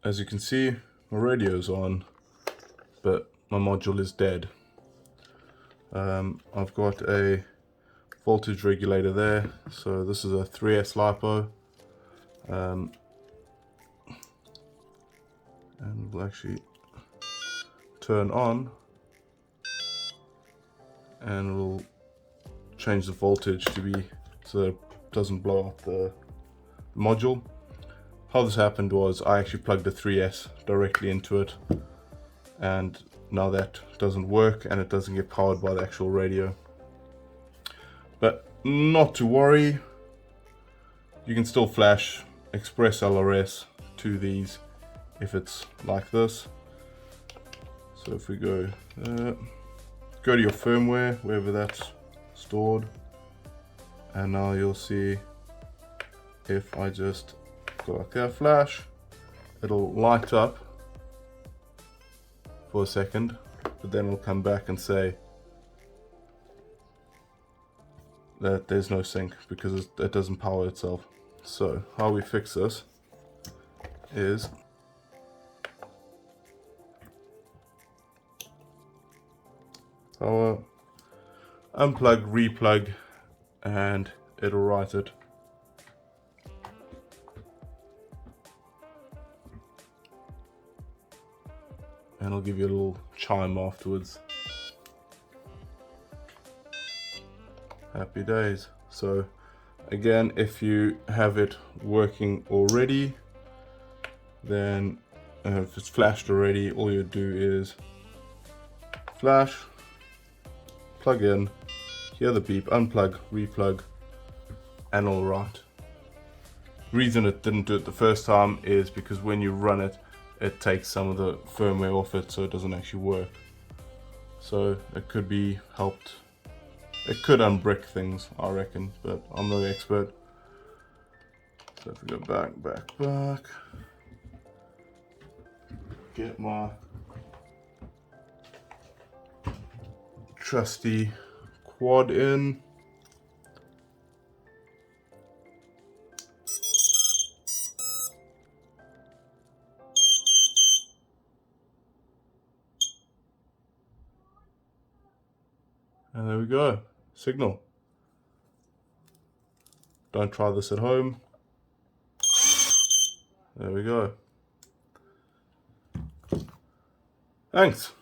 as you can see, my radio's on, but my module is dead. I've got a voltage regulator there, so this is a 3S LiPo, and we'll actually turn on and we'll change the voltage to be so that it doesn't blow up the module. How this happened was I actually plugged a 3S directly into it, and now that doesn't work and it doesn't get powered by the actual radio. But not to worry, you can still flash expresslrs to these if it's like this. So if we go to your firmware, wherever that's stored, and now you'll see if I just go like that, flash, it'll light up for a second, but then it'll come back and say that there's no sync because it doesn't power itself. So how we fix this is power, unplug, replug, and it'll write it. And it'll give you a little chime afterwards. Happy days. So again, if you have it working already, then if it's flashed already, all you do is flash, plug in, hear the beep, unplug, replug, and all right. Reason it didn't do it the first time is because when you run it, it takes some of the firmware off it, so it doesn't actually work. So it could be helped. It could unbrick things, I reckon, but I'm no expert. So if we go back, get my trusty quad in. And there we go, signal. Don't try this at home. There we go. Thanks.